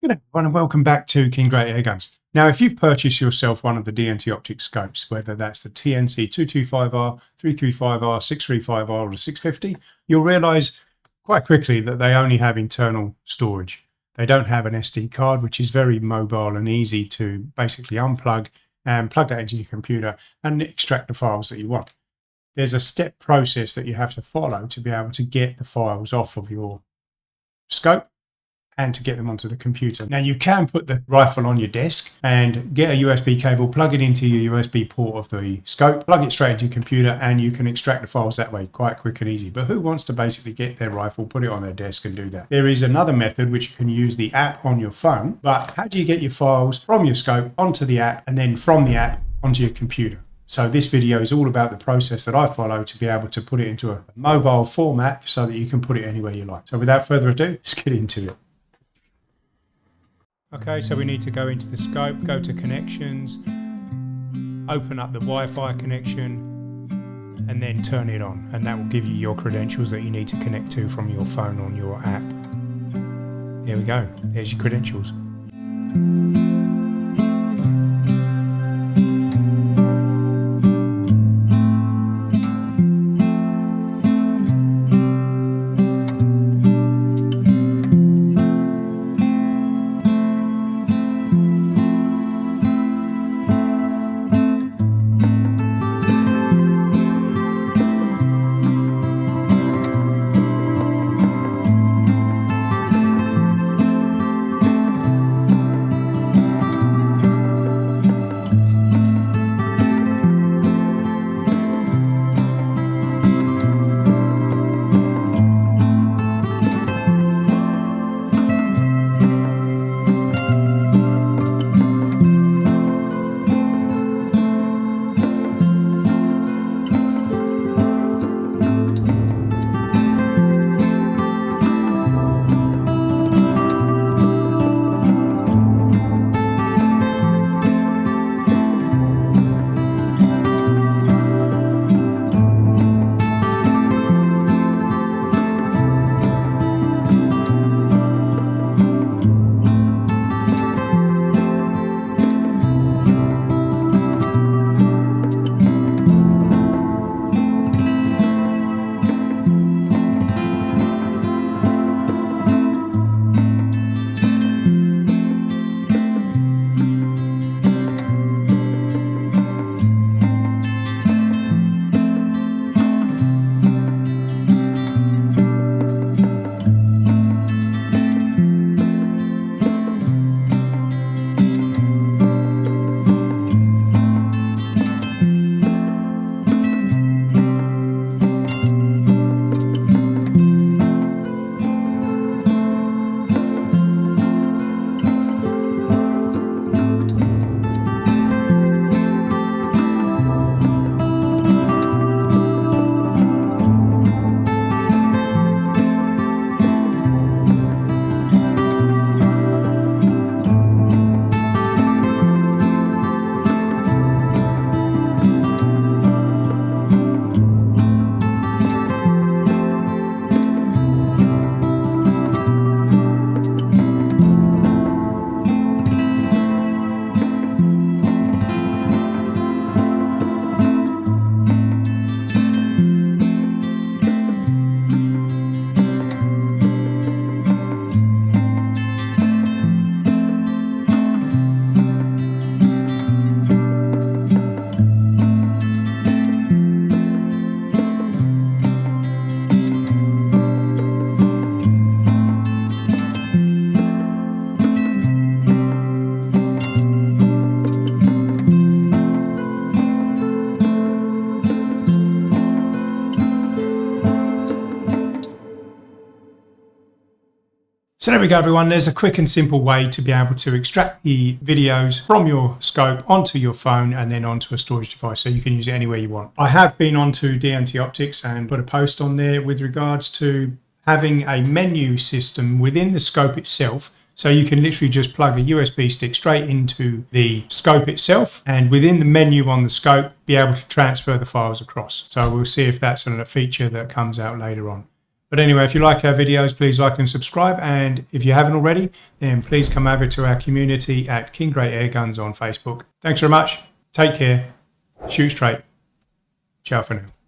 Good everyone and welcome back to King Great Airguns. Now, if you've purchased yourself one of the DNT Optics scopes, whether that's the TNC 225R, 335R, 635R or the 650, you'll realise quite quickly that they only have internal storage. They don't have an SD card, which is very mobile and easy to basically unplug and plug that into your computer and extract the files that you want. There's a step process that you have to follow to be able to get the files off of your scope and to get them onto the computer. Now, you can put the rifle on your desk and get a USB cable, plug it into your USB port of the scope, plug it straight into your computer, and you can extract the files that way, quite quick and easy. But who wants to basically get their rifle, put it on their desk and do that? There is another method which you can use the app on your phone, but how do you get your files from your scope onto the app and then from the app onto your computer? So this video is all about the process that I follow to be able to put it into a mobile format so that you can put it anywhere you like. So without further ado, let's get into it. Okay, so we need to go into the scope, go to connections, open up the Wi-Fi connection, and then turn it on. And that will give you your credentials that you need to connect to from your phone on your app. There we go, there's your credentials. So there we go, everyone. There's a quick and simple way to be able to extract the videos from your scope onto your phone and then onto a storage device so you can use it anywhere you want. I have been onto DNT Optics and put a post on there with regards to having a menu system within the scope itself. So you can literally just plug a USB stick straight into the scope itself and within the menu on the scope be able to transfer the files across. So we'll see if that's a feature that comes out later on. But anyway, if you like our videos, please like and subscribe. And if you haven't already, then please come over to our community at King Great Airguns on Facebook. Thanks very much. Take care. Shoot straight. Ciao for now.